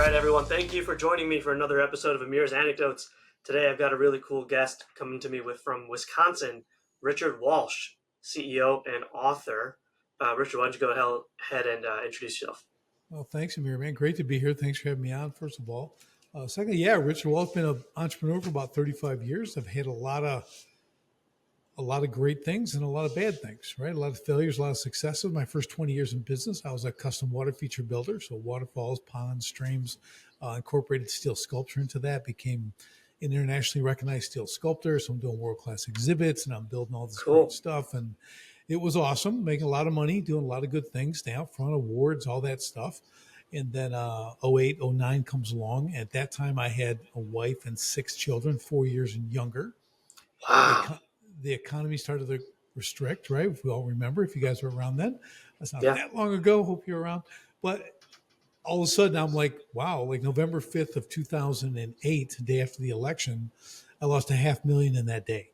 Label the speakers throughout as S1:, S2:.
S1: right, everyone. Thank you for joining me for another episode of Amir's Anecdotes. Today, I've got a really cool guest coming to me from Wisconsin, Richard Walsh, CEO and author. Richard, why don't you go ahead and introduce yourself?
S2: Well, thanks, Amir, man. Great to be here. Thanks for having me on, first of all. Secondly, Richard Walsh, been an entrepreneur for about 35 years. I've had a lot of great things and a lot of bad things, right? A lot of failures, a lot of successes. My first 20 years in business, I was a custom water feature builder. So waterfalls, ponds, streams, incorporated steel sculpture into that, became an internationally recognized steel sculptor. So I'm doing world-class exhibits and I'm building all this great stuff. And it was awesome, making a lot of money, doing a lot of good things, staying out front, awards, all that stuff. And then 08, 09 comes along. At that time, I had a wife and 6 children, 4 years and younger.
S1: Wow.
S2: The economy started to restrict, right? If we all remember, if you guys were around then. That's not that long ago. Hope you're around. But all of a sudden, I'm like, wow, like November 5th of 2008, the day after the election, I lost $500,000 in that day.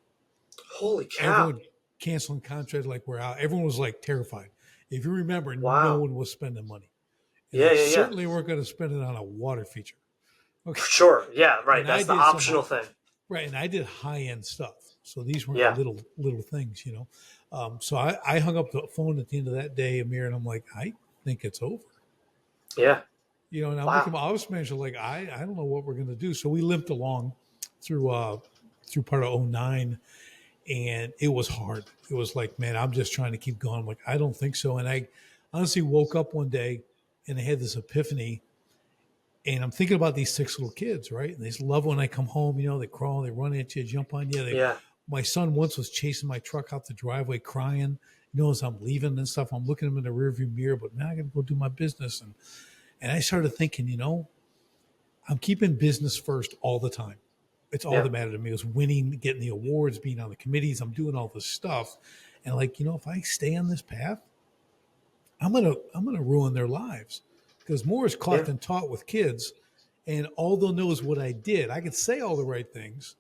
S1: Holy cow.
S2: Everyone canceling contracts like we're out. Everyone was like terrified. If you remember,
S1: Wow.
S2: No one was spending money.
S1: And
S2: certainly weren't going to spend it on a water feature.
S1: Okay. Sure. Yeah, right. And that's the optional thing.
S2: Right. And I did high-end stuff. So these weren't little things, you know. So I hung up the phone at the end of that day, Amir, and I'm like, I think it's over.
S1: Yeah.
S2: You know, and I'm looking at my office manager like, I don't know what we're going to do. So we limped along through part of 09, and it was hard. It was like, man, I'm just trying to keep going. I'm like, I don't think so. And I honestly woke up one day and I had this epiphany. And I'm thinking about these 6 little kids, right? And they just love when I come home, you know, they crawl, they run at you, jump on you. My son once was chasing my truck out the driveway crying. He knows I'm leaving and stuff. I'm looking at him in the rearview mirror, but now I got to go do my business. And I started thinking, you know, I'm keeping business first all the time. It's all that mattered to me. It was winning, getting the awards, being on the committees. I'm doing all this stuff. And like, you know, if I stay on this path, I'm gonna ruin their lives. Because more is caught than taught with kids. And all they'll know is what I did. I could say all the right things,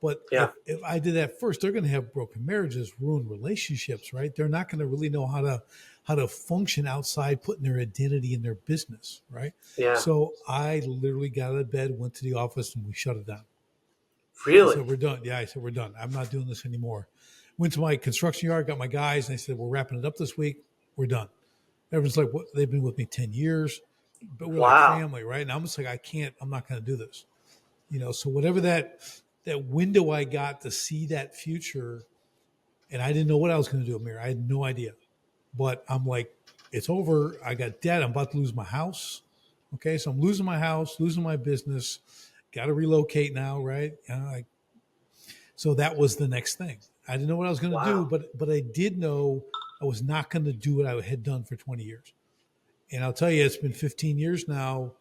S2: but if I did that first, they're going to have broken marriages, ruined relationships, right? They're not going to really know how to function outside putting their identity in their business, right? Yeah. So I literally got out of bed, went to the office, and we shut it down.
S1: Really?
S2: I said, we're done. Yeah, I said, we're done. I'm not doing this anymore. Went to my construction yard, got my guys, and they said, we're wrapping it up this week. We're done. Everyone's like, what? They've been with me 10 years, but we're like family, right? And I'm just like, I'm not going to do this. You know, so whatever that window I got to see that future, and I didn't know what I was going to do, Amir. I had no idea. But I'm like, it's over. I got debt. I'm about to lose my house. Okay, so I'm losing my house, losing my business. Got to relocate now, right? So that was the next thing. I didn't know what I was going to do, but I did know I was not going to do what I had done for 20 years. And I'll tell you, it's been 15 years now.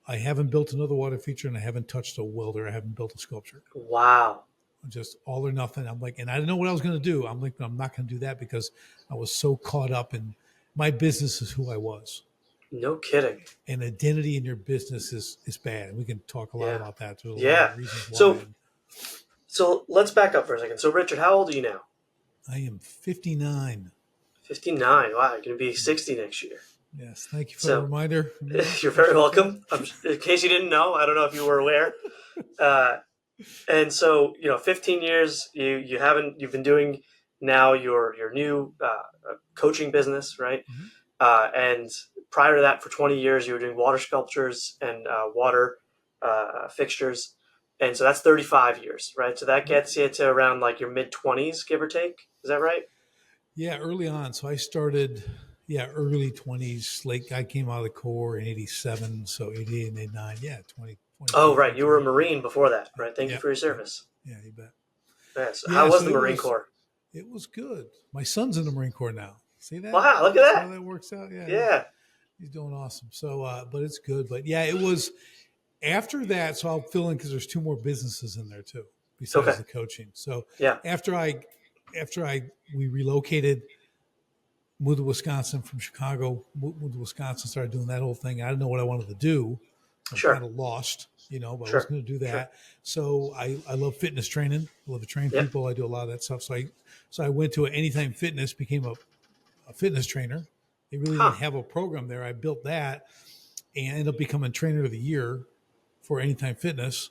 S2: I haven't built another water feature and I haven't touched a welder. I haven't built a sculpture.
S1: Wow.
S2: Just all or nothing. I'm like, and I didn't know what I was going to do. I'm like, I'm not going to do that because I was so caught up in my business is who I was.
S1: No kidding.
S2: And identity in your business is bad. We can talk a lot about that. There's a lot of reasons why.
S1: So let's back up for a second. So Richard, how old are you now?
S2: I am 59.
S1: 59. Wow, you're going to be 60 next year.
S2: Yes, thank you for the reminder.
S1: You're very welcome. In case you didn't know, I don't know if you were aware. And so, 15 years, you've been doing now your new coaching business, right? Mm-hmm. And prior to that, for 20 years, you were doing water sculptures and water fixtures. And so that's 35 years, right? So that gets you to around like your mid-20s, give or take. Is that right?
S2: Yeah, early on. So I started, early 20s. Like I came out of the Corps in 87, so 88 and 89. Yeah, 20.
S1: Oh, right. You were a Marine before that, right? Thank you for your service.
S2: Yeah, you bet.
S1: Yeah, so how was the Marine Corps?
S2: It was good. My son's in the Marine Corps now. See that?
S1: Wow, look at that.
S2: How that works out.
S1: Yeah.
S2: He's doing awesome. So, but it's good. But yeah, it was after that. So I'll fill in because there's 2 more businesses in there too, besides the coaching. So after we relocated, moved to Wisconsin from Chicago, moved to Wisconsin, started doing that whole thing. I didn't know what I wanted to do. I'm kind of lost, but I was going to do that. So I love fitness training. I love to train people. I do a lot of that stuff. So I went to Anytime Fitness, became a fitness trainer. They really didn't have a program there. I built that. and ended up becoming trainer of the year for Anytime Fitness.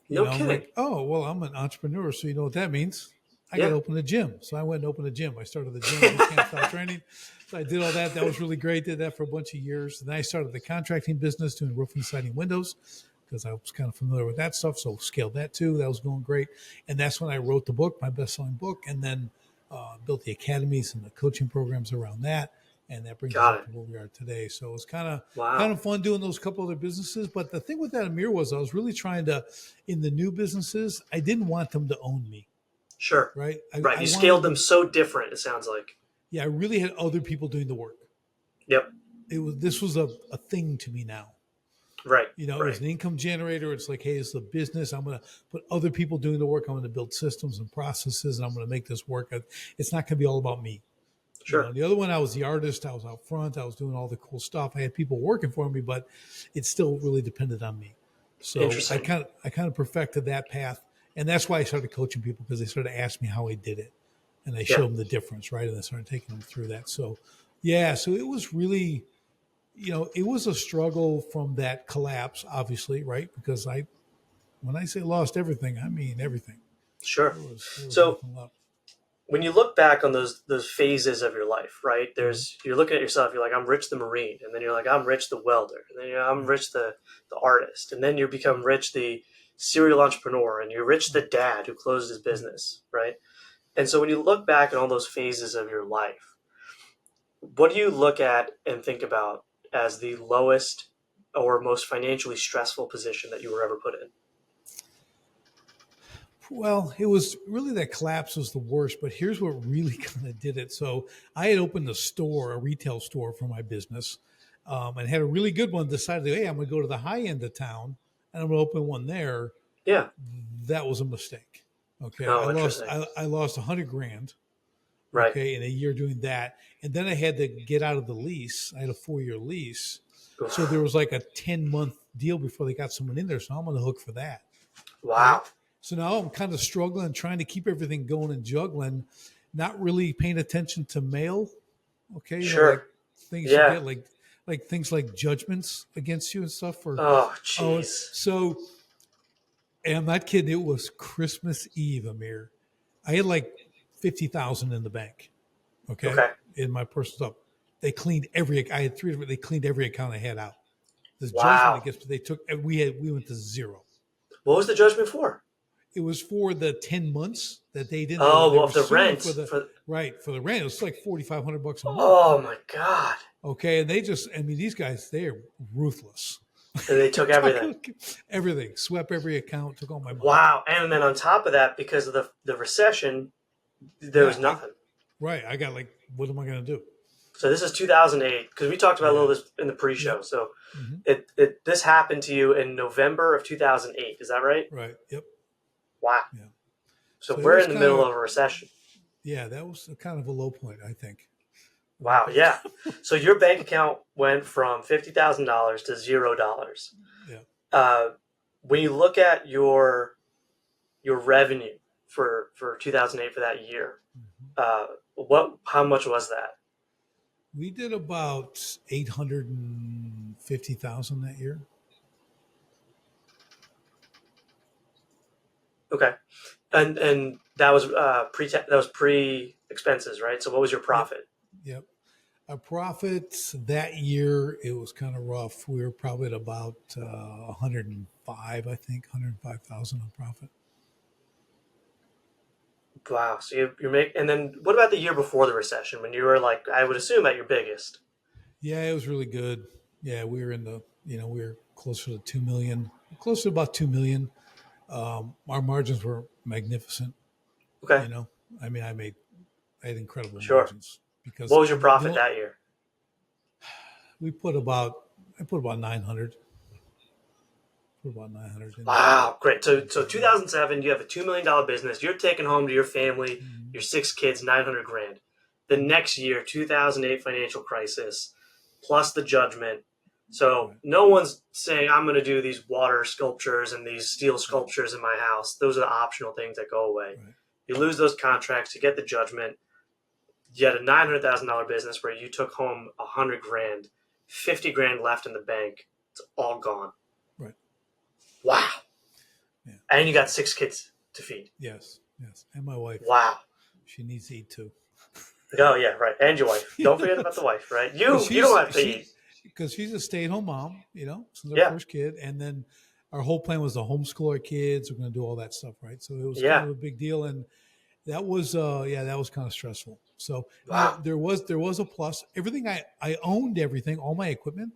S1: No
S2: I'm
S1: kidding.
S2: like, oh, well, I'm an entrepreneur. So you know what that means? I got
S1: Yeah.
S2: to open a gym. So I went and opened a gym. I started the gym, boot camp style training. So I did all that. That was really great. Did that for a bunch of years. And then I started the contracting business doing roofing, siding, windows because I was kind of familiar with that stuff. So scaled that too. That was going great. And that's when I wrote the book, my best-selling book, and then built the academies and the coaching programs around that. And that brings us
S1: Got
S2: up
S1: it.
S2: to where we are today. So it was kind
S1: Wow.
S2: of fun doing those couple other businesses. But the thing with that, Amir, was I was really trying to, in the new businesses, I didn't want them to own me,
S1: Sure.
S2: right?
S1: Right.
S2: I
S1: You
S2: wanted
S1: scaled them
S2: them.
S1: so different, it sounds like.
S2: Yeah, I really had other people doing the work.
S1: Yep.
S2: This was a thing to me now.
S1: Right.
S2: It was
S1: Right.
S2: an income generator. It's like, hey, it's a business. I'm going to put other people doing the work. I'm going to build systems and processes, and I'm going to make this work. It's not going to be all about me.
S1: Sure.
S2: The other one, I was the artist. I was out front. I was doing all the cool stuff. I had people working for me, but it still really depended on me. So
S1: Interesting.
S2: I kind of perfected that path, and that's why I started coaching people, because they started asking me how I did it, and I showed
S1: Yeah.
S2: them the difference, right? And I started taking them through that. So, yeah, so it was really, it was a struggle from that collapse, obviously, right? Because when I say lost everything, I mean everything.
S1: Sure.
S2: There was
S1: So
S2: nothing left.
S1: when you look back on those phases of your life, right?
S2: Mm-hmm.
S1: You're looking at yourself. You're like, I'm Rich the Marine, and then you're like, I'm Rich the welder, and then I'm
S2: Right.
S1: Rich the artist, and then you become Rich the serial entrepreneur, and you're Rich the dad who closed his
S2: Right.
S1: business, right? And so when you look back at all those phases of your life, what do you look at and think about as the lowest or most financially stressful position that you were ever put in?
S2: Well, it was really that collapse was the worst, but here's what really kind of did it. So I had opened a retail store for my business, and had a really good one. Decided, hey, I'm going to go to the high end of town and I'm going to open one there.
S1: Yeah.
S2: That was a mistake. Okay,
S1: Oh, interesting.
S2: I lost 100 grand.
S1: Right.
S2: Okay, in a year doing that, and then I had to get out of the lease. I had a 4-year lease, so there
S1: Oof.
S2: was like a 10-month deal before they got someone in there. So I'm on the hook for that. Okay.
S1: Wow.
S2: So now I'm kind of struggling, trying to keep everything going and juggling, not really paying attention to mail. Okay. Like
S1: Sure.
S2: things you
S1: Yeah.
S2: get, like things like judgments against you and stuff.
S1: Oh,
S2: Oh,
S1: jeez.
S2: so, and I'm not kidding. It was Christmas Eve, Amir. I had like 50,000 in the bank. Okay.
S1: Okay.
S2: In my personal stuff. I had three, they cleaned every account I had out. This judgment
S1: Wow.
S2: against, we went to zero.
S1: What was the judgment for?
S2: It was for the 10 months that they didn't.
S1: Oh,
S2: They
S1: well,
S2: were
S1: if the
S2: suing
S1: rent
S2: for the
S1: for.
S2: right for the rent. It was like $4,500 a month.
S1: Oh my God.
S2: Okay, and these guys, they are ruthless.
S1: And they took everything.
S2: Everything, swept every account, took all my money.
S1: Wow. And then on top of that, because of the recession, there was nothing.
S2: Right, I got like, what am I going to do?
S1: So this is 2008, because we talked about a little this in the pre-show.
S2: Yep.
S1: So
S2: Mm-hmm.
S1: this happened to you in November of 2008. Is that right?
S2: Right. Yep.
S1: Wow.
S2: Yeah.
S1: So
S2: So it
S1: we're
S2: was
S1: in the
S2: kind
S1: middle
S2: of
S1: of a recession.
S2: yeah, that was kind of a low point, I think.
S1: Wow. Yeah. So your bank account went from $50,000 to $0.
S2: Yeah.
S1: When you look at your revenue for 2008 for that year, how much was that?
S2: We did about 850,000 that year.
S1: Okay, and that was pre expenses, right? So what was your profit?
S2: Yep. Our profit that year, it was kind of rough. We were probably at about 105, I think, 105,000 on profit.
S1: Wow. So and then what about the year before the recession when you were like, I would assume at your biggest?
S2: Yeah, it was really good. Yeah, we were we were closer to 2 million, close to about 2 million. Our margins were magnificent.
S1: Okay.
S2: I mean, I had incredible
S1: Sure.
S2: margins because
S1: What was your profit that year?
S2: I put about 900. Put about 900.
S1: Wow, great. So 2007, you have a $2 million business. You're taking home to your family, your 6 kids, 900 grand. The next year, 2008 financial crisis, plus the judgment. So no one's saying, I'm going to do these water sculptures and these steel sculptures in my house. Those are the optional things that go away.
S2: Right.
S1: You lose those contracts, you get the judgment. You had a $900,000 business where you took home 100 grand, 50 grand left in the bank. It's all gone.
S2: Right.
S1: Wow.
S2: Yeah.
S1: And you got 6 kids to feed.
S2: Yes. Yes. And my wife.
S1: Wow.
S2: She needs to eat too.
S1: Oh yeah, right. And your wife. Don't forget about the wife, right? You don't have to eat.
S2: Because she's a stay-at-home mom, since our
S1: Yeah.
S2: first kid, and then our whole plan was to homeschool our kids. We're going to do all that stuff, right? So it was kind
S1: Yeah.
S2: of a big deal, and that was, that was kind of stressful. So now
S1: Wow.
S2: there was a plus. Everything I owned everything, all my equipment.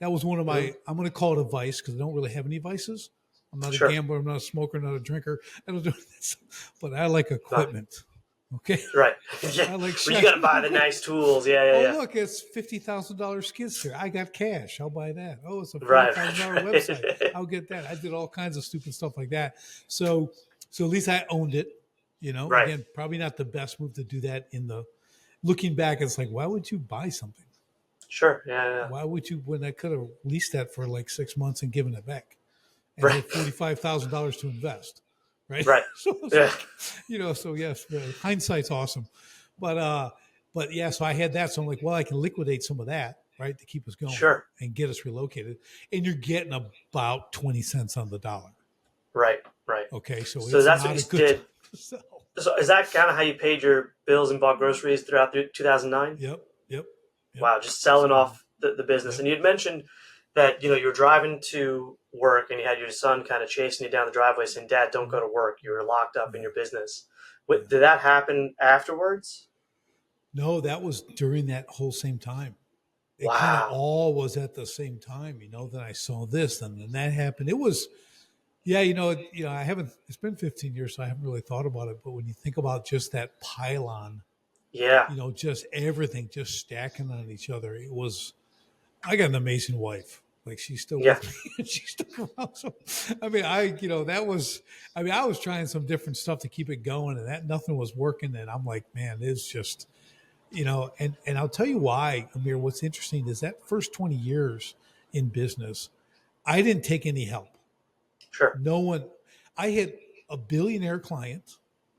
S2: That was one of my. I'm going to call it a vice because I don't really have any vices. I'm not a
S1: Sure.
S2: gambler. I'm not a smoker. Not a drinker. I don't do this, but I like
S1: Wow.
S2: equipment. Okay.
S1: Right. Yeah.
S2: I like
S1: Well, you got to buy the nice tools. Yeah. Yeah.
S2: Oh,
S1: Yeah.
S2: look, it's $50,000 skid steer. I got cash. I'll buy that. Oh, it's a
S1: Right.
S2: $40,000 website. I'll get that. I did all kinds of stupid stuff like that. So at least I owned it.
S1: Right.
S2: Again, probably not the best move to do that looking back. It's like, why would you buy something?
S1: Sure. Yeah.
S2: Why would you, when I could have leased that for like 6 months and given it back and
S1: Right.
S2: had $45,000 to invest? Right.
S1: Right.
S2: So
S1: Yeah.
S2: like, so yes, hindsight's awesome. But yeah, so I had that. So I'm like, well, I can liquidate some of that, right, to keep us going
S1: Sure.
S2: and get us relocated. And you're getting about 20 cents on the dollar.
S1: Right. Right.
S2: Okay. So
S1: So
S2: it's
S1: that's
S2: not
S1: what
S2: a
S1: you
S2: good
S1: did.
S2: time to sell.
S1: So is that kind of how you paid your bills and bought groceries throughout 2009?
S2: Yep.
S1: Wow, just selling off the business.
S2: Yep.
S1: And you'd mentioned that you were driving to work and you had your son kind of chasing you down the driveway saying, "Dad, don't go to work. You were locked up in your business." Did that happen afterwards?
S2: No, that was during that whole same time. It
S1: Wow.
S2: kind of all was at the same time, Then I saw this, and then that happened. It was, yeah, I haven't. It's been 15 years, so I haven't really thought about it. But when you think about just that pylon,
S1: Yeah.
S2: just everything just stacking on each other, it was. I got an amazing wife. Like she's still with me, and she's still around. So, that was. I was trying some different stuff to keep it going, and that nothing was working. And I'm like, man, it's just. And I'll tell you why, Amir, what's interesting is that first 20 years in business, I didn't take any help.
S1: Sure.
S2: No one, I had a billionaire client,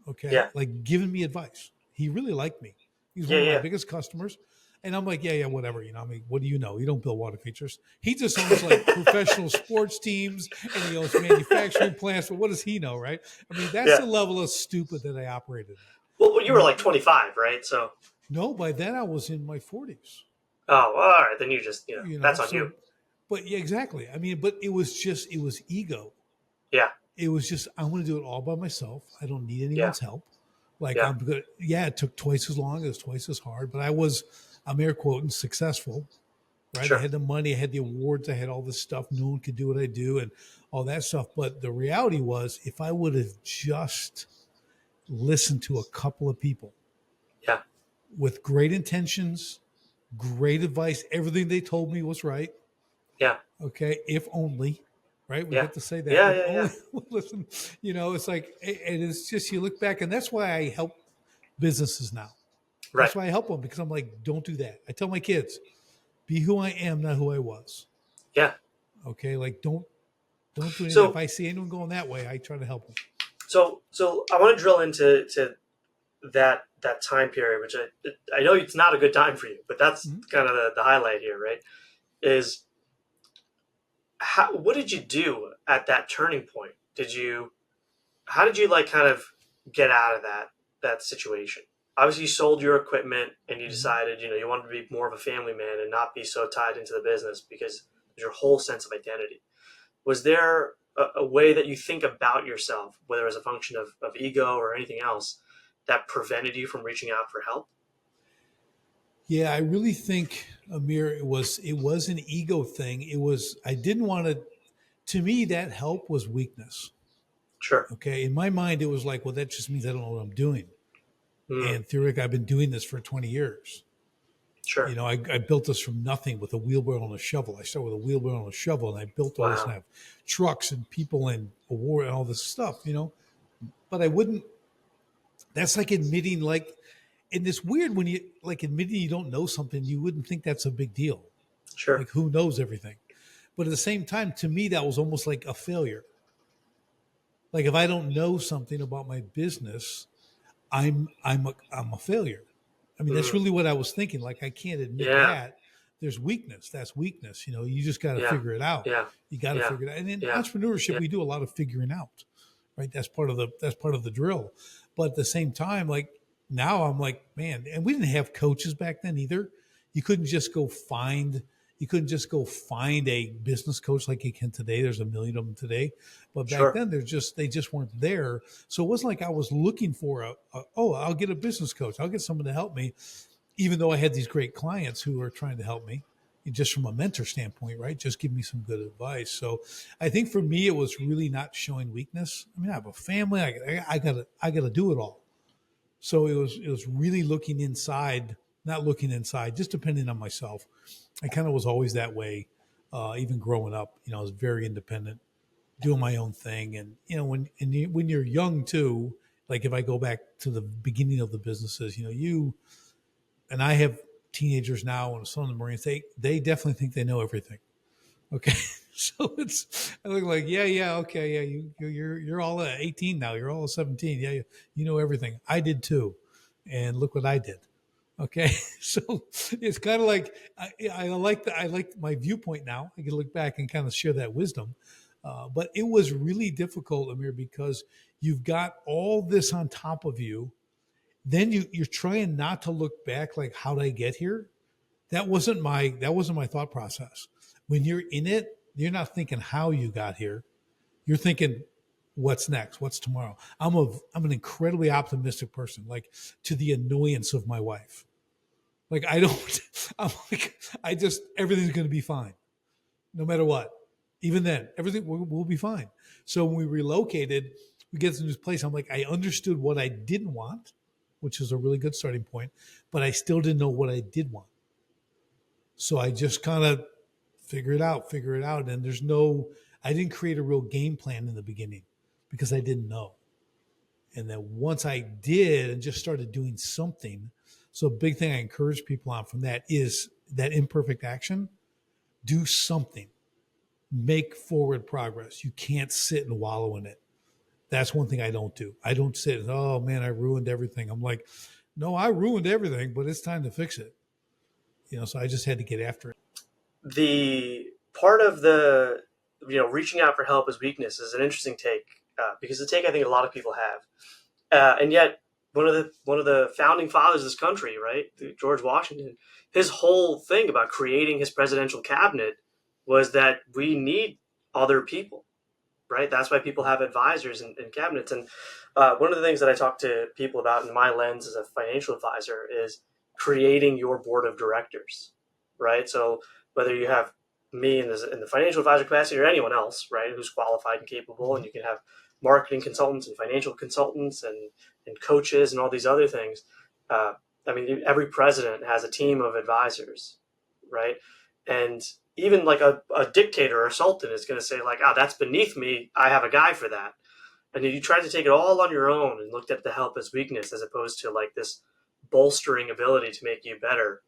S2: okay,
S1: Yeah.
S2: like giving me advice. He really liked me. He's one of my biggest customers. And I'm like, yeah, whatever. What do you know? You don't build water features. He just owns like professional sports teams and he owns manufacturing plants. But what does he know, right? That's the level of stupid that I operated at.
S1: Well, you were like 25, right? So.
S2: No, by then I was in my 40s.
S1: Oh, all right. Then you just, that's on you.
S2: But yeah, exactly. But it was ego.
S1: Yeah.
S2: It was just, I want to do it all by myself. I don't need anyone's help. Like
S1: Yeah.
S2: I'm good. Yeah, it took twice as long. It was twice as hard, but I'm air quoting successful, right?
S1: Sure.
S2: I had the money, I had the awards, I had all this stuff. No one could do what I do and all that stuff. But the reality was if I would have just listened to a couple of people, with great intentions, great advice. Everything they told me was right.
S1: Yeah.
S2: Okay. If only, right? We get to say that.
S1: Yeah.
S2: Listen, it's like, and it's just, you look back and that's why I help businesses now.
S1: Right.
S2: That's why I help them because I'm like, don't do that. I tell my kids, be who I am, not who I was.
S1: Yeah.
S2: Okay. Like don't do anything.
S1: So,
S2: if I see anyone going that way, I try to help them.
S1: So I want to drill into that time period, which I know it's not a good time for you, but that's kind of the highlight here, right? Is what did you do at that turning point? How did you like kind of get out of that situation? Obviously, you sold your equipment and you decided, you wanted to be more of a family man and not be so tied into the business because your whole sense of identity. Was there a way that you think about yourself, whether as a function of ego or anything else, that prevented you from reaching out for help?
S2: Yeah, I really think, Amir, it was an ego thing. I didn't want to me, that help was weakness.
S1: Sure.
S2: Okay. In my mind, it was like, well, that just means I don't know what I'm doing. And theoretically, I've been doing this for 20 years.
S1: Sure.
S2: I built this from nothing with a wheelbarrow and a shovel. I started with a wheelbarrow and a shovel, and I built all this, and I have trucks and people and a war and all this stuff, But I wouldn't. That's like admitting, like, and it's weird when you like admitting you don't know something. You wouldn't think that's a big deal.
S1: Sure.
S2: Like who knows everything, but at the same time, to me, that was almost like a failure. Like if I don't know something about my business, I'm a failure. That's really what I was thinking. Like I can't admit there's weakness. That's weakness. You just got to
S1: Yeah.
S2: figure it out.
S1: Yeah.
S2: You got to
S1: Yeah.
S2: figure it out. And in
S1: Yeah.
S2: entrepreneurship,
S1: Yeah.
S2: we do a lot of figuring out, right? That's part of the drill. But at the same time, like now I'm like, man, and we didn't have coaches back then either. You couldn't just go find a business coach like you can today. There's a million of them today. But back
S1: Sure.
S2: then they just weren't there. So it wasn't like I was looking for I'll get a business coach. I'll get someone to help me, even though I had these great clients who were trying to help me just from a mentor standpoint, right? Just give me some good advice. So I think for me, it was really not showing weakness. I mean, I have a family. I gotta do it all. So it was really looking inside, not looking inside, just depending on myself. I kind of was always that way, even growing up. I was very independent, doing my own thing. And when you're young too, like if I go back to the beginning of the businesses, you and I have teenagers now and some of the Marines, they definitely think they know everything. Okay. So I look like, yeah, okay. Yeah. You're all 18 now. You're all 17. Yeah. You know everything. I did too. And look what I did. Okay. So it's kind of like, I like my viewpoint now. I can look back and kind of share that wisdom. But it was really difficult, Amir, because you've got all this on top of you. Then you're trying not to look back like, how did I get here? That wasn't my thought process. When you're in it, you're not thinking how you got here. You're thinking, what's next? What's tomorrow? I'm an incredibly optimistic person, like to the annoyance of my wife. Like everything's going to be fine, no matter what. Even then, everything will be fine. So when we relocated, we get to this place. I'm like, I understood what I didn't want, which is a really good starting point, but I still didn't know what I did want. So I just kind of figure it out. And I didn't create a real game plan in the beginning because I didn't know. And then once I did and just started doing something, so a big thing I encourage people on from that is that imperfect action. Do something. Make forward progress. You can't sit and wallow in it. That's one thing I don't do. I don't sit, oh man, I ruined everything. I'm like, no, I ruined everything, but it's time to fix it. So I just had to get after it.
S1: The part of the, reaching out for help as weakness is an interesting take, because the take I think a lot of people have. And yet one of the founding fathers of this country, right, George Washington, his whole thing about creating his presidential cabinet was that we need other people, right? That's why people have advisors and cabinets. And one of the things that I talk to people about in my lens as a financial advisor is creating your board of directors, right? So whether you have me in the financial advisor capacity or anyone else, right, who's qualified and capable, and you can have marketing consultants and financial consultants and coaches and all these other things. Every president has a team of advisors, right? And even like a dictator or a sultan is going to say like, that's beneath me. I have a guy for that. And you tried to take it all on your own and looked at the help as weakness as opposed to like this bolstering ability to make you better.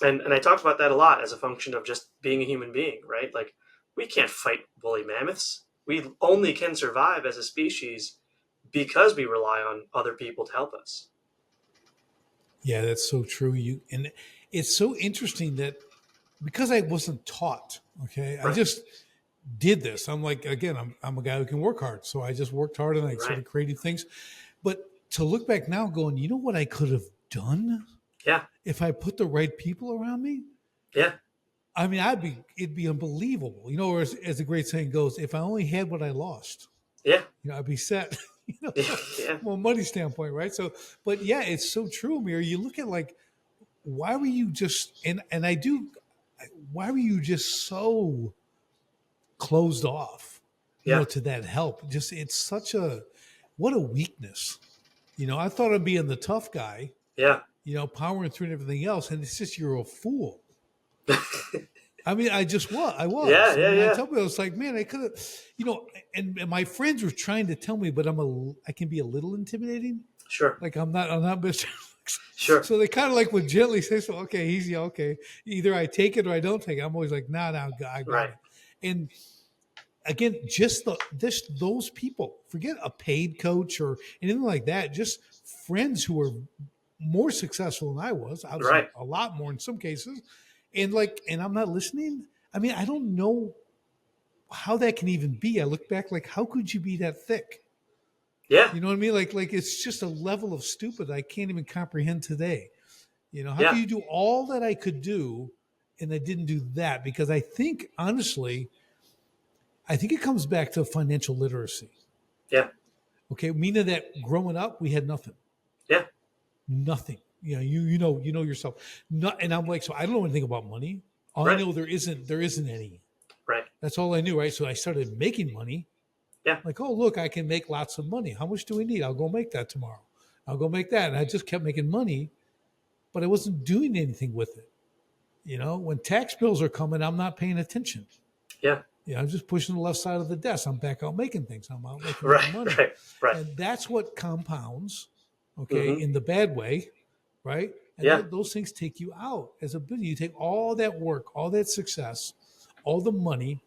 S1: And I talk about that a lot as a function of just being a human being, right? Like we can't fight woolly mammoths. We only can survive as a species because we rely on other people to help us.
S2: Yeah, that's so true. And it's so interesting that because I wasn't taught, okay, right. I just did this. I'm like, again, I'm a guy who can work hard. So I just worked hard and I started creating things. But to look back now going, you know what I could have done?
S1: Yeah.
S2: If I put the right people around me?
S1: Yeah.
S2: I mean, it'd be unbelievable. Or as the great saying goes, if I only had what I lost,
S1: yeah,
S2: I'd be set.
S1: Yeah.
S2: From a money standpoint, right? So, but yeah, it's so true, Amir. You look at like, why were you just why were you just so closed off, to that help? Just it's what a weakness. I thought of being the tough guy.
S1: Yeah.
S2: Powering through and everything else, and it's just you're a fool. I mean, I was.
S1: Yeah.
S2: I tell people, it's like, man, I could have, and my friends were trying to tell me, but I can be a little intimidating.
S1: Sure.
S2: Like I'm not Mr.
S1: Sure.
S2: So they kind of like would gently say, so, okay, easy. Okay. Either I take it or I don't take it. I'm always like, nah, I got it. And again, just those people, forget a paid coach or anything like that. Just friends who are more successful than I was a lot more in some cases. and I'm not listening. I mean, I don't know how that can even be. I look back like, how could you be that thick?
S1: Yeah.
S2: You know what I mean? Like it's just a level of stupid I can't even comprehend today. You know, how can
S1: Yeah.
S2: you do all that I could do and I didn't do that? Because I think, honestly, I think it comes back to financial literacy.
S1: Yeah.
S2: Okay. Meaning that growing up, we had nothing.
S1: Yeah.
S2: Nothing. You know, you know yourself. Not, and I'm like, so I don't know anything about money. All I
S1: Right.
S2: know there isn't any.
S1: Right.
S2: That's all I knew, right? So I started making money.
S1: Yeah.
S2: Like, oh look, I can make lots of money. How much do we need? I'll go make that tomorrow. I'll go make that. And I just kept making money, but I wasn't doing anything with it. You know, when tax bills are coming, I'm not paying attention.
S1: Yeah.
S2: Yeah, I'm just pushing the left side of the desk. I'm back out making things. I'm out making more
S1: Right.
S2: money.
S1: Right. Right.
S2: And that's what compounds, okay,
S1: Mm-hmm.
S2: in the bad way, right? And
S1: Yeah.
S2: those things take you out as a business. You take all that work, all that success, all the money,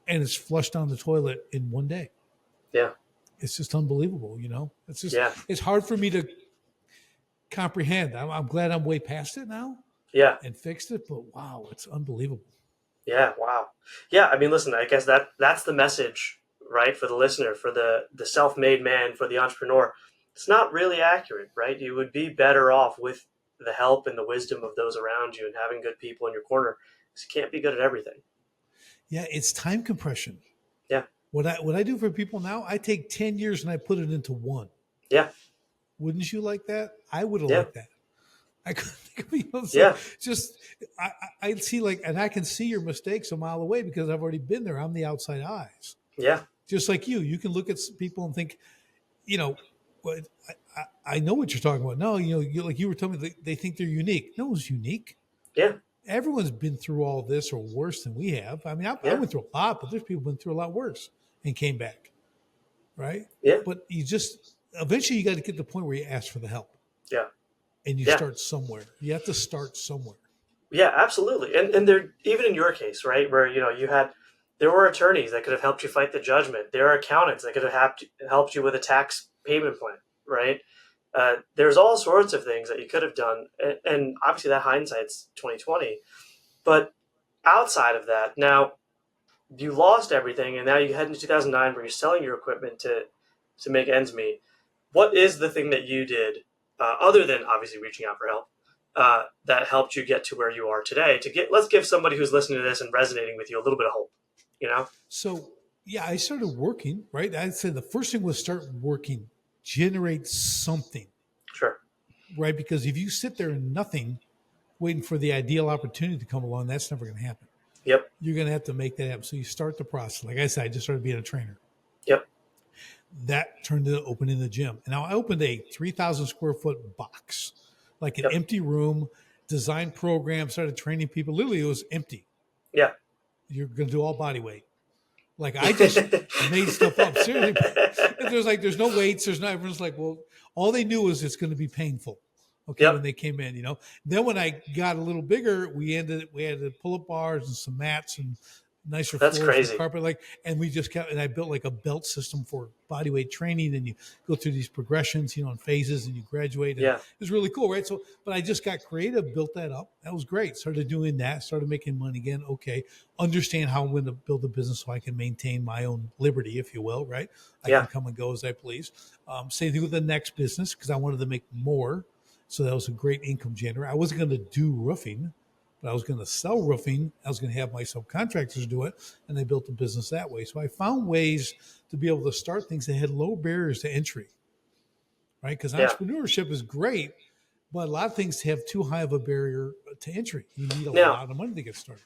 S2: and it's flushed down the toilet in one day.
S1: Yeah.
S2: It's just unbelievable, you know? It's just,
S1: Yeah.
S2: it's hard for me to comprehend. I'm glad I'm way past it now
S1: Yeah.
S2: and fixed it, but wow, it's unbelievable.
S1: Yeah. Wow. Yeah. I mean, listen, I guess that's the message, right? For the listener, for the self-made man, for the entrepreneur. It's not really accurate, right? You would be better off with the help and the wisdom of those around you and having good people in your corner, because you can't be good at everything.
S2: Yeah, it's time compression.
S1: Yeah.
S2: What I do for people now, I take 10 years and I put it into one.
S1: Yeah.
S2: Wouldn't you like that? I would have
S1: Yeah.
S2: liked that. I couldn't think of, you know, so
S1: Yeah.
S2: just I see like, and I can see your mistakes a mile away because I've already been there. I'm the outside eyes,
S1: Yeah.
S2: just like you. You can look at people and think, you know, what I know what you're talking about. No, you know, like you were telling me, they think they're unique. No one's unique.
S1: Yeah.
S2: Everyone's been through all this or worse than we have. I mean, I
S1: Yeah.
S2: went through a lot, but there's people who been through a lot worse and came back, right?
S1: Yeah.
S2: But you just eventually you got to get to the point where you ask for the help
S1: Yeah.
S2: and you
S1: Yeah.
S2: start somewhere. You have to start somewhere.
S1: Yeah, absolutely. And there, even in your case, right, where there were attorneys that could have helped you fight the judgment. There are accountants that could have helped you with a tax payment plan, right? There's all sorts of things that you could have done, and obviously that hindsight's 2020. But outside of that, now you lost everything, and now you head into 2009 where you're selling your equipment to make ends meet. What is the thing that you did, other than obviously reaching out for help, that helped you get to where you are today? Let's give somebody who's listening to this and resonating with you a little bit of hope. You know?
S2: So yeah, I started working, right? I'd say the first thing was start working, generate something,
S1: Sure.
S2: right? Because if you sit there and nothing, waiting for the ideal opportunity to come along, that's never going to happen.
S1: Yep.
S2: You're going to have to make that happen. So you start the process. Like I said, I just started being a trainer.
S1: Yep.
S2: That turned into opening the gym. And now I opened a 3,000 square foot box, like an
S1: Yep.
S2: empty room, design program, started training people. Literally, it was empty.
S1: Yeah.
S2: You're going to do all body weight. Like I just made stuff up. Seriously, there's no weights. Everyone's like, well, all they knew was it's going to be painful. Okay,
S1: Yep.
S2: when they came in, you know. Then when I got a little bigger, we had pull-up bars and some mats and nicer
S1: That's
S2: floors
S1: crazy.
S2: and carpet, and we just kept. And I built like a belt system for bodyweight training, and you go through these progressions, you know, in phases, and you graduate. And
S1: Yeah.
S2: it was really cool, right? So, but I just got creative, built that up. That was great. Started doing that. Started making money again. Okay, understand how I'm going to build a business so I can maintain my own liberty, if you will, right? I
S1: Yeah.
S2: can come and go as I please. Same thing with the next business because I wanted to make more. So that was a great income generator. I wasn't going to do roofing, but I was going to sell roofing. I was going to have my subcontractors do it, and I built a business that way. So I found ways to be able to start things that had low barriers to entry, right? Because
S1: Yeah.
S2: entrepreneurship is great, but a lot of things have too high of a barrier to entry. You need a
S1: Now-
S2: lot of money to get started.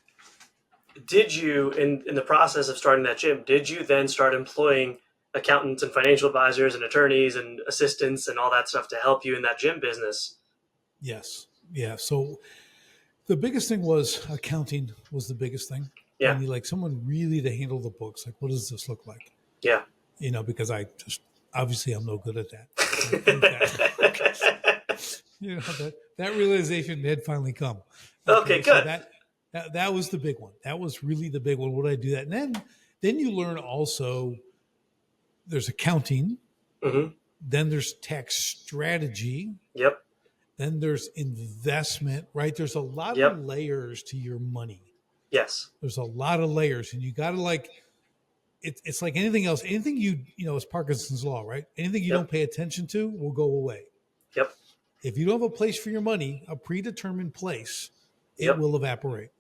S1: Did you, in the process of starting that gym, did you then start employing accountants and financial advisors and attorneys and assistants and all that stuff to help you in that gym business?
S2: Yes. Yeah. So the biggest thing was accounting was the biggest thing.
S1: Yeah.
S2: I need like someone really to handle the books. Like, what does this look like?
S1: Yeah.
S2: You know, because I just obviously I'm no good at that. You know, that realization had finally come.
S1: Okay,
S2: so
S1: good.
S2: that was the big one. That was really the big one. Would I do that? And then you learn also there's accounting,
S1: Mm-hmm.
S2: then there's tax strategy,
S1: Yep.
S2: Then there's investment, right? There's a lot
S1: Yep.
S2: of layers to your money.
S1: Yes.
S2: There's a lot of layers, and you got to like, it's like anything else. Anything it's Parkinson's law, right? Anything you
S1: Yep.
S2: don't pay attention to will go away.
S1: Yep.
S2: If you don't have a place for your money, a predetermined place, it
S1: Yep.
S2: will evaporate.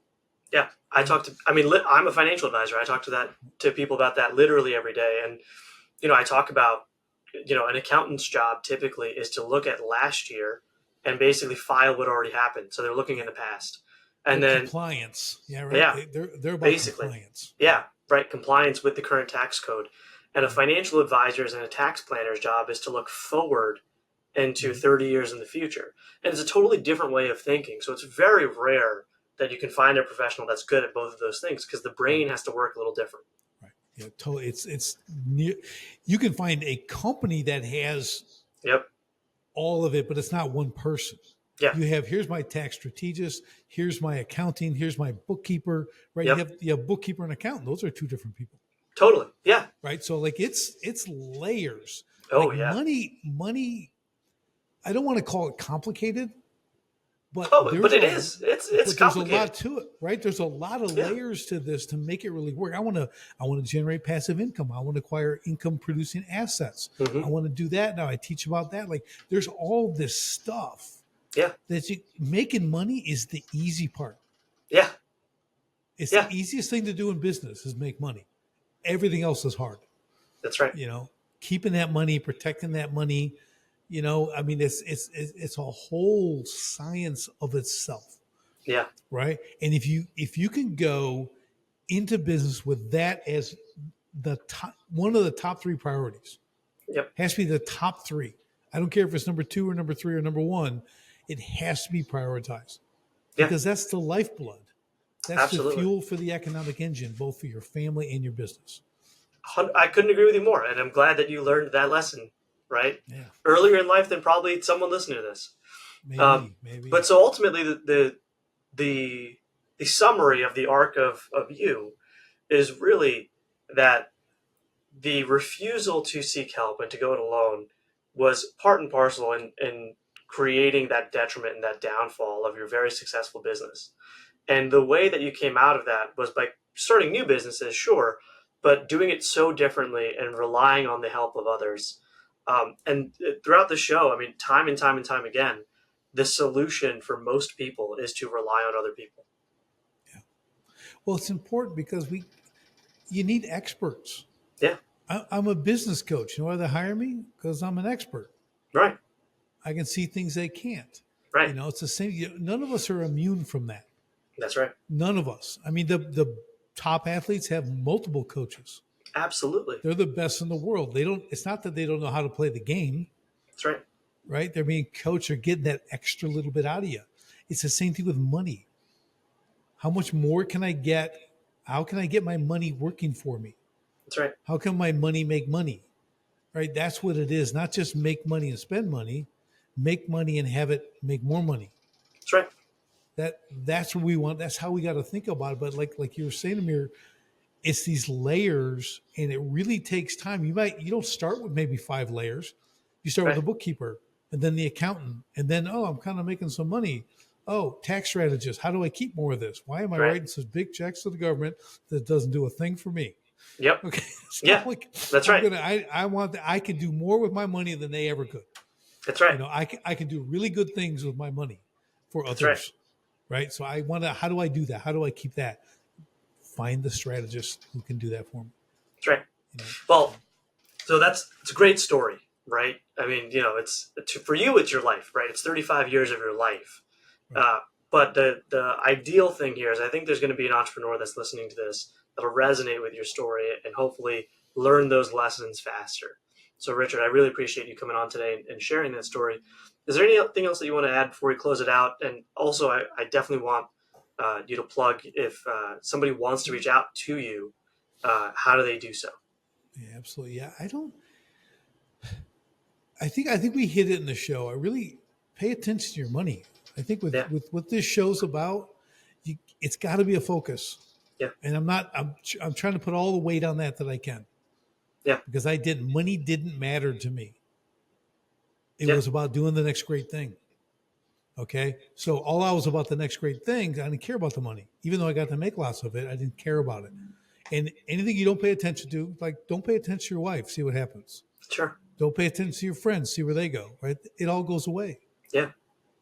S1: Yeah. I'm a financial advisor. I talk to people about that literally every day. And, I talk about, an accountant's job typically is to look at last year and basically file what already happened. So they're looking in the past. And
S2: They're
S1: then
S2: compliance. Yeah, right.
S1: Yeah.
S2: They're about
S1: Basically.
S2: compliance.
S1: Yeah, right. Compliance with the current tax code. And a financial advisor's and a tax planner's job is to look forward into 30 years in the future. And it's a totally different way of thinking. So it's very rare that you can find a professional that's good at both of those things because the brain has to work a little different.
S2: Right. Yeah, totally. It's near, you can find a company that has
S1: Yep.
S2: all of it, but it's not one person.
S1: Yeah.
S2: You have, here's my tax strategist, here's my accounting, here's my bookkeeper, right?
S1: Yep.
S2: You have bookkeeper and accountant. Those are two different people.
S1: Totally. Yeah.
S2: Right. So like it's layers.
S1: Oh,
S2: like
S1: yeah.
S2: Money, I don't want to call it complicated, but
S1: but it is. It's complicated.
S2: There's a lot to it, right? There's a lot of layers to this to make it really work. I want to generate passive income. I want to acquire income producing assets.
S1: Mm-hmm.
S2: I want to do that. Now I teach about that. Like there's all this stuff.
S1: Yeah.
S2: Making money is the easy part.
S1: Yeah.
S2: It's the easiest thing to do in business is make money. Everything else is hard.
S1: That's right.
S2: Keeping that money, protecting that money, it's a whole science of itself.
S1: Yeah.
S2: Right. And if you can go into business with that as the top, one of the top three priorities,
S1: Yep.
S2: has to be the top three. I don't care if it's number 2 or number 3 or number 1. It has to be prioritized because that's the lifeblood. That's
S1: Absolutely.
S2: the fuel for the economic engine, both for your family and your business.
S1: I couldn't agree with you more. And I'm glad that you learned that lesson, right?
S2: Yeah.
S1: Earlier in life than probably someone listening to this.
S2: Maybe.
S1: But so ultimately the summary of the arc of you is really that the refusal to seek help and to go it alone was part and parcel in creating that detriment and that downfall of your very successful business. And the way that you came out of that was by starting new businesses, sure, but doing it so differently and relying on the help of others. And throughout the show, time and time and time again, the solution for most people is to rely on other people.
S2: Yeah. Well, it's important because you need experts.
S1: Yeah.
S2: I'm a business coach. You know why they hire me? Because I'm an expert.
S1: Right.
S2: I can see things they can't.
S1: Right.
S2: It's the same. None of us are immune from that.
S1: That's right.
S2: None of us. The top athletes have multiple coaches.
S1: Absolutely.
S2: They're the best in the world. It's not that they don't know how to play the game.
S1: That's right.
S2: Right? They're being coached or getting that extra little bit out of you. It's the same thing with money. How much more can I get? How can I get my money working for me?
S1: That's right.
S2: How can my money make money? Right? That's what it is. Not just make money and spend money. Make money and have it make more money.
S1: That's right.
S2: That's what we want. That's how we got to think about it. But like you were saying, Amir, it's these layers, and it really takes time. You don't start with maybe 5 layers. You start with the bookkeeper, and then the accountant, and then I'm kind of making some money. Tax strategist. How do I keep more of this? Why am I writing such big checks to the government that doesn't do a thing for me?
S1: Yep.
S2: Okay.
S1: That's right.
S2: I can do more with my money than they ever could.
S1: That's right.
S2: I can do really good things with my money for others.
S1: That's
S2: right. So how do I do that? How do I keep that? Find the strategist who can do that for me.
S1: That's right. Well, so it's a great story, right? It's for you, it's your life, right? It's 35 years of your life. Right. But the ideal thing here is I think there's going to be an entrepreneur that's listening to this that'll resonate with your story and hopefully learn those lessons faster. So, Richard, I really appreciate you coming on today and sharing that story. Is there anything else that you want to add before we close it out? And also, I definitely want you to plug if somebody wants to reach out to you, how do they do so?
S2: Yeah, absolutely. Yeah, I think we hit it in the show. I really pay attention to your money. I think with what this show's about, it's got to be a focus.
S1: Yeah.
S2: And I'm trying to put all the weight on that I can.
S1: Yeah.
S2: Because money didn't matter to me. It was about doing the next great thing. Okay. So all I was about the next great thing, I didn't care about the money. Even though I got to make lots of it, I didn't care about it. And anything you don't pay attention to, like don't pay attention to your wife, see what happens.
S1: Sure.
S2: Don't pay attention to your friends, see where they go, right? It all goes away.
S1: Yeah.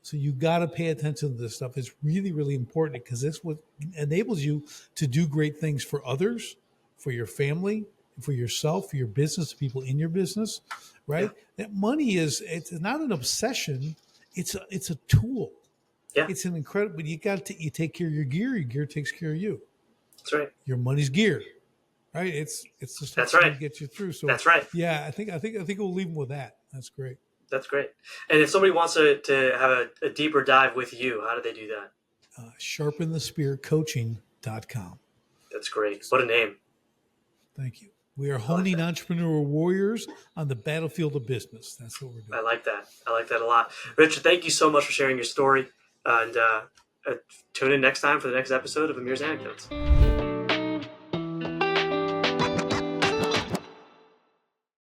S2: So you got to pay attention to this stuff. It's really, really important because it's what enables you to do great things for others, for your family, for yourself, for your business, people in your business, right?
S1: Yeah.
S2: That money it's not an obsession. It's a tool.
S1: Yeah.
S2: It's an incredible, but you take care of your gear takes care of you.
S1: That's right.
S2: Your money's gear, right? It's the stuff
S1: That's
S2: that's
S1: right.
S2: going to get you through. So
S1: That's right.
S2: yeah, I think we'll leave them with that. That's great.
S1: That's great. And if somebody wants to have a deeper dive with you, how do they do that?
S2: Sharpenthespiritcoaching.com.
S1: That's great. What a name.
S2: Thank you. We are honing entrepreneurial warriors on the battlefield of business. That's what we're doing.
S1: I like that. I like that a lot. Richard, thank you so much for sharing your story. And tune in next time for the next episode of Amir's Anecdotes.